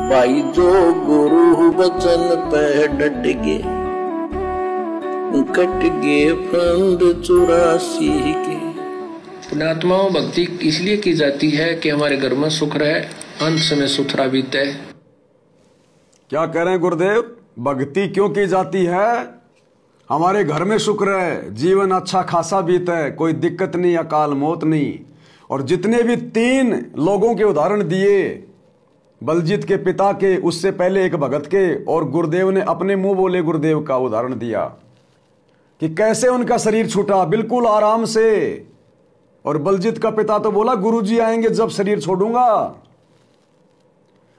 भाई जो गुरु वचन पे डट गे, कट गे फंद 84 के। पुण्यात्माओं, भक्ति इसलिए की जाती है कि हमारे घर में सुख रहे, अंत समय सुथरा बीते। क्या कह रहे हैं गुरुदेव? भक्ति क्यों की जाती है? हमारे घर में सुख रहे, जीवन अच्छा खासा बीते, कोई दिक्कत नहीं, अकाल मौत नहीं। और जितने भी 3 लोगों के उदाहरण दिए, बलजीत के पिता के, उससे पहले एक भगत के, और गुरुदेव ने अपने मुंह बोले गुरुदेव का उदाहरण दिया कि कैसे उनका शरीर छूटा बिल्कुल आराम से। और बलजीत का पिता तो बोला गुरुजी आएंगे जब शरीर छोड़ूंगा।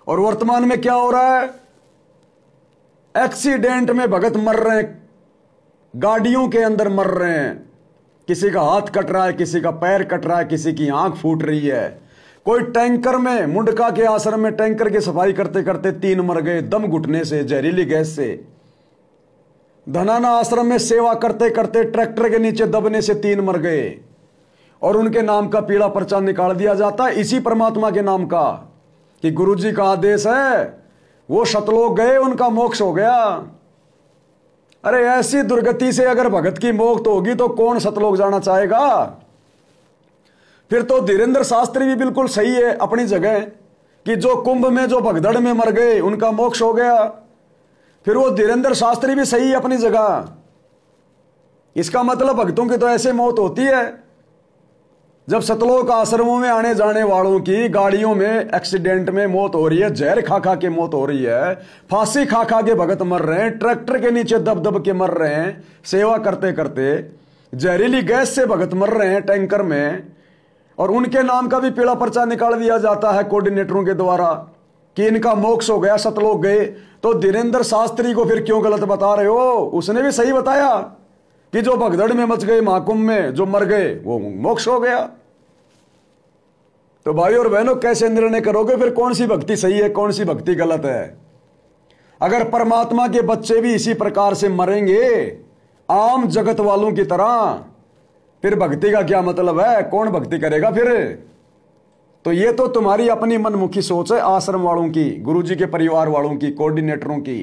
और वर्तमान में क्या हो रहा है? एक्सीडेंट में भगत मर रहे हैं, गाड़ियों के अंदर मर रहे हैं। किसी का हाथ कट रहा है, किसी का पैर कट रहा है, किसी की आंख फूट रही है। कोई टैंकर में, मुंडका के आश्रम में टैंकर की सफाई करते करते 3 मर गए दम घुटने से, जहरीली गैस से। धनाना आश्रम में सेवा करते करते ट्रैक्टर के नीचे दबने से 3 मर गए। और उनके नाम का पीला पर्चा निकाल दिया जाता है इसी परमात्मा के नाम का कि गुरुजी का आदेश है, वो सतलोक गए, उनका मोक्ष हो गया। अरे ऐसी दुर्गति से अगर भगत की मौत होगी तो कौन सतलोक जाना चाहेगा? फिर तो धीरेन्द्र शास्त्री भी बिल्कुल सही है अपनी जगह कि जो कुंभ में जो भगदड़ में मर गए उनका मोक्ष हो गया। फिर वो धीरेन्द्र शास्त्री भी सही है अपनी जगह। इसका मतलब भक्तों की तो ऐसे मौत होती है। जब सतलोक आश्रमों में आने जाने वालों की गाड़ियों में एक्सीडेंट में मौत हो रही है, जहर खा खा के मौत हो रही है, फांसी खा खा के भगत मर रहे हैं, ट्रैक्टर के नीचे दब दब के मर रहे हैं, सेवा करते करते जहरीली गैस से भगत मर रहे हैं टैंकर में, और उनके नाम का भी पीला पर्चा निकाल दिया जाता है कोऑर्डिनेटरों के द्वारा कि इनका मोक्ष हो गया, सतलोक गए। तो धीरेन्द्र शास्त्री को फिर क्यों गलत बता रहे हो? उसने भी सही बताया कि जो भगदड़ में मच गए, महाकुंभ में जो मर गए, वो मोक्ष हो गया। तो भाई और बहनों, कैसे निर्णय करोगे फिर कौन सी भक्ति सही है, कौन सी भक्ति गलत है? अगर परमात्मा के बच्चे भी इसी प्रकार से मरेंगे आम जगत वालों की तरह, फिर भक्ति का क्या मतलब है? कौन भक्ति करेगा फिर? तो ये तो तुम्हारी अपनी मनमुखी सोच है, आश्रम वालों की, गुरुजी के परिवार वालों की, कोऑर्डिनेटरों की।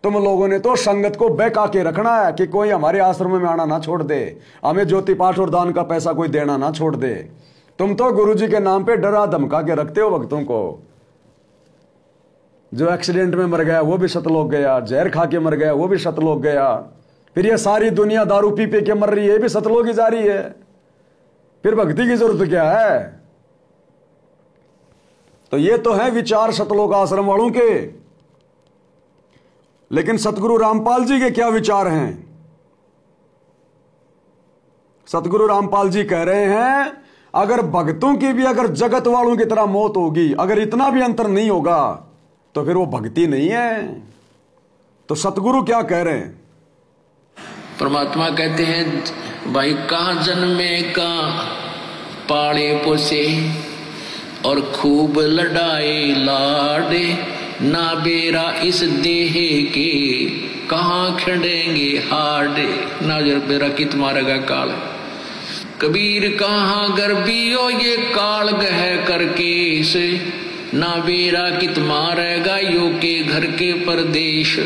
तुम लोगों ने तो संगत को बहका के रखना है कि कोई हमारे आश्रम में आना ना छोड़ दे, हमें ज्योति पाठ और दान का पैसा कोई देना ना छोड़ दे। तुम तो गुरुजी के नाम पे डरा धमका के रखते हो भक्तों को। जो एक्सीडेंट में मर गया वो भी सतलोक गया, जहर खा के मर गया वो भी सतलोक गया, फिर ये सारी दुनिया दारू पी पी के मर रही है, ये भी सतलोक ही जा रही है। फिर भक्ति की जरूरत क्या है? तो ये तो है विचार सतलोक आश्रम वालों के। लेकिन सतगुरु रामपाल जी के क्या विचार हैं? सतगुरु रामपाल जी कह रहे हैं अगर भक्तों की भी अगर जगत वालों की तरह मौत होगी, अगर इतना भी अंतर नहीं होगा तो फिर वो भक्ति नहीं है। तो सतगुरु क्या कह रहे हैं? परमात्मा कहते हैं भाई कहाँ जन्मे कहाँ पाले पोसे और खूब लड़ाए लाडे, ना बेरा इस देह के कहाँ खड़ेंगे हाडे, ना बेरा कित मारेगा काल। कबीर कहाँ गर्बियो ये काल गह करके से, ना बेरा कित मारेगा यो के घर के परदेश।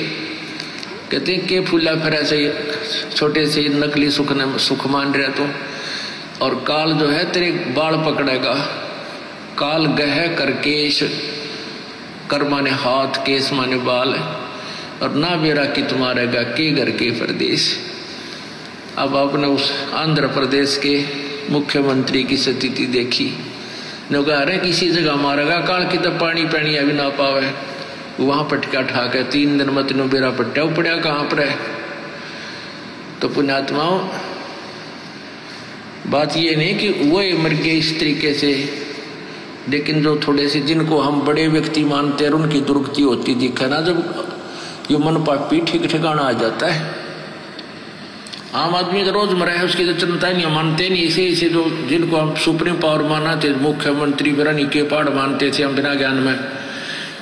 कहते हैं के फूला फिर ऐसे छोटे से नकली सुख मान रहे तो, और काल जो है तेरे बाल पकड़ेगा। काल गह कर केश, कर माने हाथ, केस माने बाल, और ना बेरा कित मारेगा के घर के परदेश। अब आपने उस आंध्र प्रदेश के मुख्यमंत्री की स्थिति देखी, जो कह रहे किसी जगह मारेगा काल की तो पानी पानी अभी ना पावे, वहां पटका ठा के 3 दिन मत नो बेरा पट्टा पड़ा कहां पर है। तो पुण्यात्माओं, बात ये नहीं कि वो मर गए इस तरीके से, लेकिन जो थोड़े से जिनको हम बड़े व्यक्ति मानते हैं उनकी दुर्गति होती दिखे ना, जब ये मन पापी ठीक ठिकाना आ जाता है। आम आदमी का रोजमर्रा है उसकी तो चिंता नहीं, मानते नहीं। इसे जो जिनको हम सुप्रीम पावर माना थे, मुख्यमंत्री बिरानी के पहाड़ मानते थे हम बिना ज्ञान में,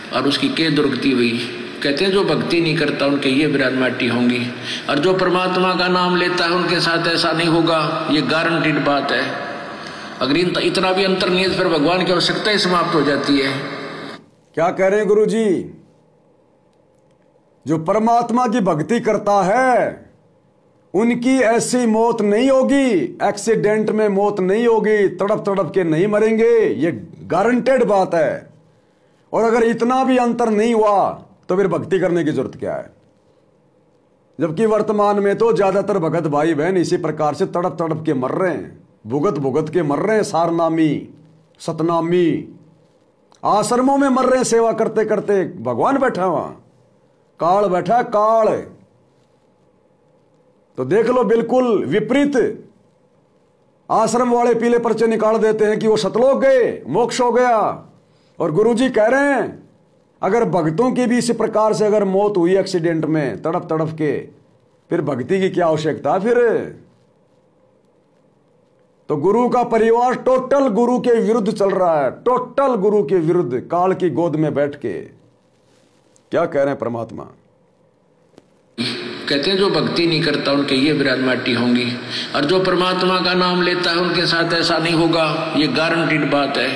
और उसकी के दुर्गति हुई। कहते हैं जो भक्ति नहीं करता उनके ये विराट माटी होंगी, और जो परमात्मा का नाम लेता है उनके साथ ऐसा नहीं होगा, ये गारंटीड बात है। अगर इतना भी अंतर नहीं है तो फिर भगवान की आवश्यकता ही समाप्त हो जाती है। क्या कह रहे हैं गुरु जी? जो परमात्मा की भक्ति करता है उनकी ऐसी मौत नहीं होगी, एक्सीडेंट में मौत नहीं होगी, तड़प तड़प के नहीं मरेंगे, ये गारंटेड बात है। और अगर इतना भी अंतर नहीं हुआ तो फिर भक्ति करने की जरूरत क्या है? जबकि वर्तमान में तो ज्यादातर भगत भाई बहन इसी प्रकार से तड़प तड़प के मर रहे हैं, भुगत भुगत के मर रहे हैं, सारनामी सतनामी आश्रमों में मर रहे हैं सेवा करते करते। भगवान बैठा वहां, काल बैठा, काल। तो देख लो, बिल्कुल विपरीत। आश्रम वाले पीले पर्चे निकाल देते हैं कि वो सतलोक गए, मोक्ष हो गया। और गुरुजी कह रहे हैं अगर भक्तों की भी इसी प्रकार से अगर मौत हुई एक्सीडेंट में तड़प तड़प के, फिर भक्ति की क्या आवश्यकता? फिर तो गुरु का परिवार टोटल गुरु के विरुद्ध चल रहा है, टोटल गुरु के विरुद्ध, काल की गोद में बैठ के। क्या कह रहे हैं परमात्मा? कहते हैं जो भक्ति नहीं करता उनके ये विराट माटी होंगी, और जो परमात्मा का नाम लेता है उनके साथ ऐसा नहीं होगा, ये गारंटीड बात है।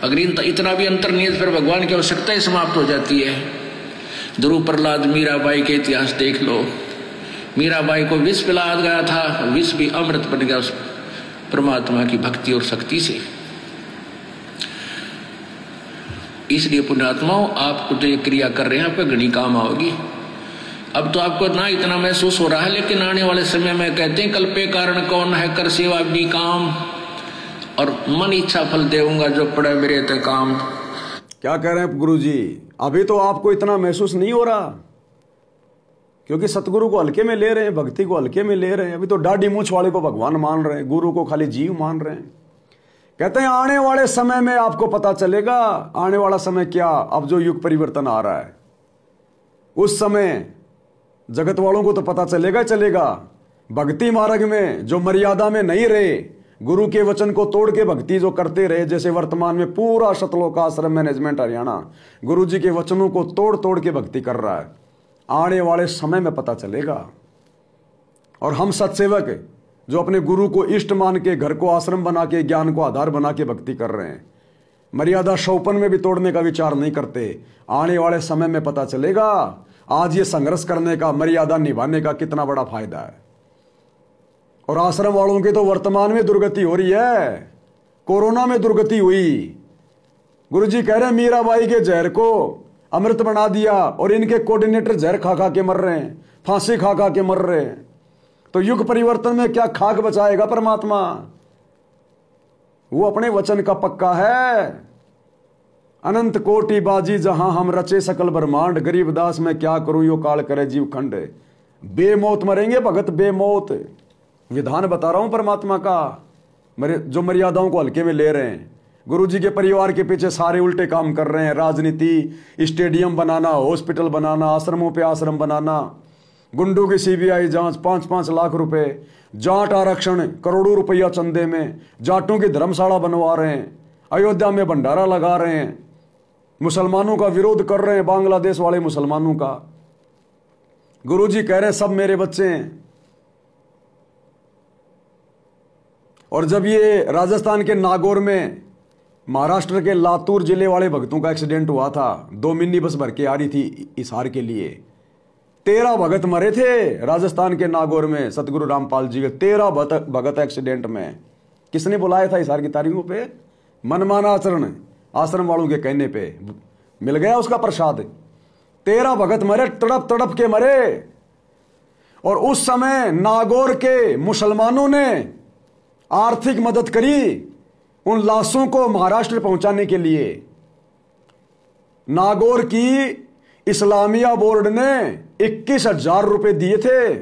अगर इतना भी अंतर नहीं है फिर भगवान की आवश्यकता ही समाप्त हो जाती है। ध्रुव प्रहलाद मीराबाई के इतिहास देख लो। मीराबाई को विष पिलाया गया था, विष भी अमृत बन गया उस परमात्मा की भक्ति और शक्ति से। इसलिए पुण्यात्माओं, आप जो ये क्रिया कर रहे हैं आपका घनी काम आओगी। अब तो आपको ना इतना महसूस हो रहा है, लेकिन आने वाले समय में कहते हैं कल्पे कारण कौन है, कर सेवा भी काम, और मन इच्छा फल देऊंगा जो पड़े मेरे ते काम। क्या कह रहे हैं गुरु जी? अभी तो आपको इतना महसूस नहीं हो रहा, क्योंकि सतगुरु को हल्के में ले रहे हैं, भक्ति को हल्के में ले रहे हैं। अभी तो दाढ़ी मूंछ वाले को भगवान मान रहे हैं, गुरु को खाली जीव मान रहे हैं। कहते हैं आने वाले समय में आपको पता चलेगा। आने वाला समय क्या? अब जो युग परिवर्तन आ रहा है उस समय जगत वालों को तो पता चलेगा चलेगा। भक्ति मार्ग में जो मर्यादा में नहीं रहे, गुरु के वचन को तोड़ के भक्ति जो करते रहे, जैसे वर्तमान में पूरा सतलोक आश्रम मैनेजमेंट हरियाणा गुरु जी के वचनों को तोड़ तोड़ के भक्ति कर रहा है, आने वाले समय में पता चलेगा। और हम सत्सेवक जो अपने गुरु को इष्ट मान के, घर को आश्रम बना के, ज्ञान को आधार बना के भक्ति कर रहे हैं, मर्यादा शौपन में भी तोड़ने का विचार नहीं करते, आने वाले समय में पता चलेगा आज ये संघर्ष करने का, मर्यादा निभाने का कितना बड़ा फायदा है। और आश्रम वालों की तो वर्तमान में दुर्गति हो रही है, कोरोना में दुर्गति हुई। गुरुजी कह रहे हैं मीराबाई के जहर को अमृत बना दिया, और इनके कोऑर्डिनेटर जहर खा खा के मर रहे हैं, फांसी खा खा के मर रहे हैं। तो युग परिवर्तन में क्या खाक बचाएगा परमात्मा? वो अपने वचन का पक्का है। अनंत कोटि बाजी जहां हम रचे सकल ब्रह्मांड, गरीबदास में क्या करूं यो काल करे जीव खंड। बेमौत मरेंगे भगत, बेमौत। विधान बता रहा हूं परमात्मा का, जो मर्यादाओं को हल्के में ले रहे हैं। गुरुजी के परिवार के पीछे सारे उल्टे काम कर रहे हैं, राजनीति, स्टेडियम बनाना, हॉस्पिटल बनाना, आश्रमों पे आश्रम बनाना, गुंडों की सीबीआई जांच, 5-5 लाख रुपए, जाट आरक्षण, करोड़ों रुपया चंदे में, जाटों की धर्मशाला बनवा रहे हैं, अयोध्या में भंडारा लगा रहे हैं, मुसलमानों का विरोध कर रहे हैं, बांग्लादेश वाले मुसलमानों का। गुरुजी कह रहे हैं सब मेरे बच्चे हैं। और जब ये राजस्थान के नागौर में महाराष्ट्र के लातूर जिले वाले भक्तों का एक्सीडेंट हुआ था, 2 मिनी बस भर के आ रही थी हिसार के लिए, 13 भगत मरे थे राजस्थान के नागौर में। सतगुरु रामपाल जी के 13 भगत एक्सीडेंट में। किसने बुलाया था हिसार की तारीखों पे? मनमाना आचरण, आश्रम वालों के कहने पे मिल गया उसका प्रसाद। 13 भगत मरे, तड़प तड़प के मरे। और उस समय नागौर के मुसलमानों ने आर्थिक मदद करी उन लाशों को महाराष्ट्र पहुंचाने के लिए। नागौर की इस्लामिया बोर्ड ने 21,000 रुपए दिए थे,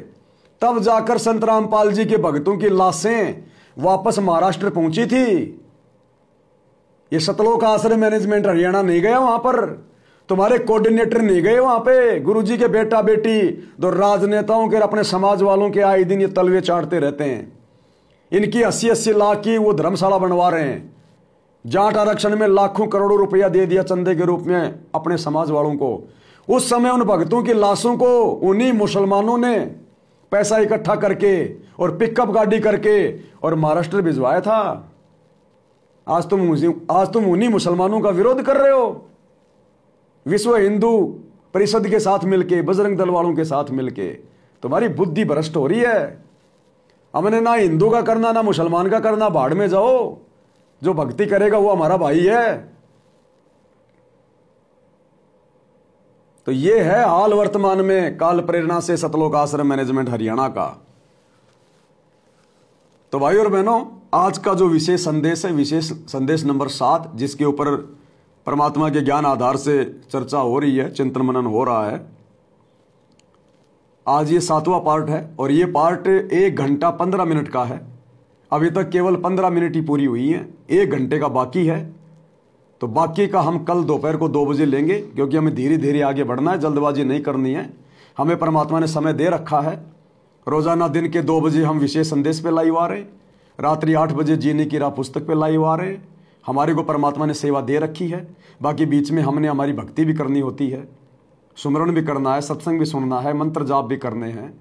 तब जाकर संत रामपाल जी के भक्तों की लाशें वापस महाराष्ट्र पहुंची थी। ये सतलोक आश्रम मैनेजमेंट हरियाणा नहीं गया वहां पर, तुम्हारे कोऑर्डिनेटर नहीं गए वहां पे। गुरुजी के बेटा बेटी दो राजनेताओं के, अपने समाज वालों के आए दिन ये तलवे चाटते रहते हैं। इनकी 80-80 लाख की वो धर्मशाला बनवा रहे हैं। जाट आरक्षण में लाखों करोड़ों रुपया दे दिया चंदे के रूप में अपने समाज वालों को। उस समय उन भक्तों की लाशों को उन्हीं मुसलमानों ने पैसा इकट्ठा करके और पिकअप गाड़ी करके और महाराष्ट्र भिजवाया था। आज तुम उन्हीं मुसलमानों का विरोध कर रहे हो। विश्व हिंदू परिषद के साथ मिलके, बजरंग दल वालों के साथ मिलके। तुम्हारी बुद्धि भ्रष्ट हो रही है। हमने ना हिंदू का करना ना मुसलमान का करना, भाड़ में जाओ। जो भक्ति करेगा वो हमारा भाई है। तो ये है हाल वर्तमान में काल प्रेरणा से सतलोक आश्रम मैनेजमेंट हरियाणा का। तो भाई और बहनों, आज का जो विशेष संदेश है, विशेष संदेश नंबर 7, जिसके ऊपर परमात्मा के ज्ञान आधार से चर्चा हो रही है, चिंतन मनन हो रहा है, आज ये 7वां पार्ट है। और ये पार्ट 1 घंटा 15 मिनट का है। अभी तक केवल 15 मिनट ही पूरी हुई है, 1 घंटे का बाकी है। तो बाकी का हम कल दोपहर को 2 बजे लेंगे, क्योंकि हमें धीरे धीरे आगे बढ़ना है, जल्दबाजी नहीं करनी है। हमें परमात्मा ने समय दे रखा है। रोजाना दिन के 2 बजे हम विशेष संदेश पे लाइव आ रहे हैं, रात्रि 8 बजे जीने की राह पुस्तक पे लाइव आ रहे हैं। हमारे को परमात्मा ने सेवा दे रखी है। बाकी बीच में हमने हमारी भक्ति भी करनी होती है, सुमरण भी करना है, सत्संग भी सुनना है, मंत्र जाप भी करने हैं,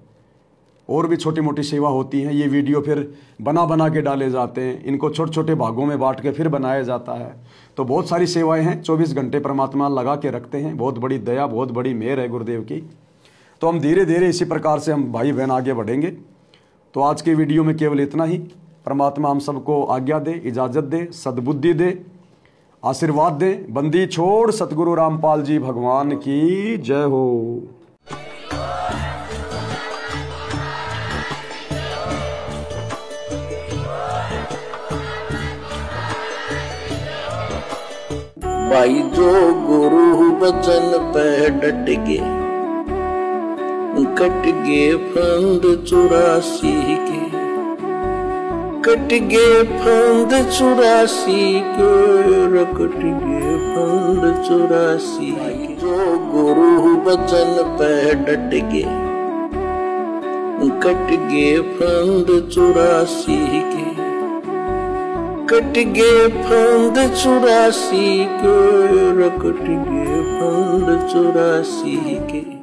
और भी छोटी मोटी सेवा होती है। ये वीडियो फिर बना के डाले जाते हैं, इनको छोटे छोटे भागों में बांट के फिर बनाया जाता है। तो बहुत सारी सेवाएं हैं, 24 घंटे परमात्मा लगा के रखते हैं। बहुत बड़ी दया, बहुत बड़ी मेहर है गुरुदेव की। तो हम धीरे धीरे इसी प्रकार से हम भाई बहन आगे बढ़ेंगे। तो आज के वीडियो में केवल इतना ही। परमात्मा हम सबको आज्ञा दे, इजाजत दे, सद्बुद्धि दे, आशीर्वाद दे। बंदी छोड़ सतगुरु रामपाल जी भगवान की जय हो। भाई जो गुरु बचन पे डट गे, कट गे फंद 84 के, कट गे फंद 84 के, कट गे फंद 84 के। जो गुरु बचन पे डट गे, कट गे फंद 84 के, कट गे फंद 84 के, कट गे फंद 84 के।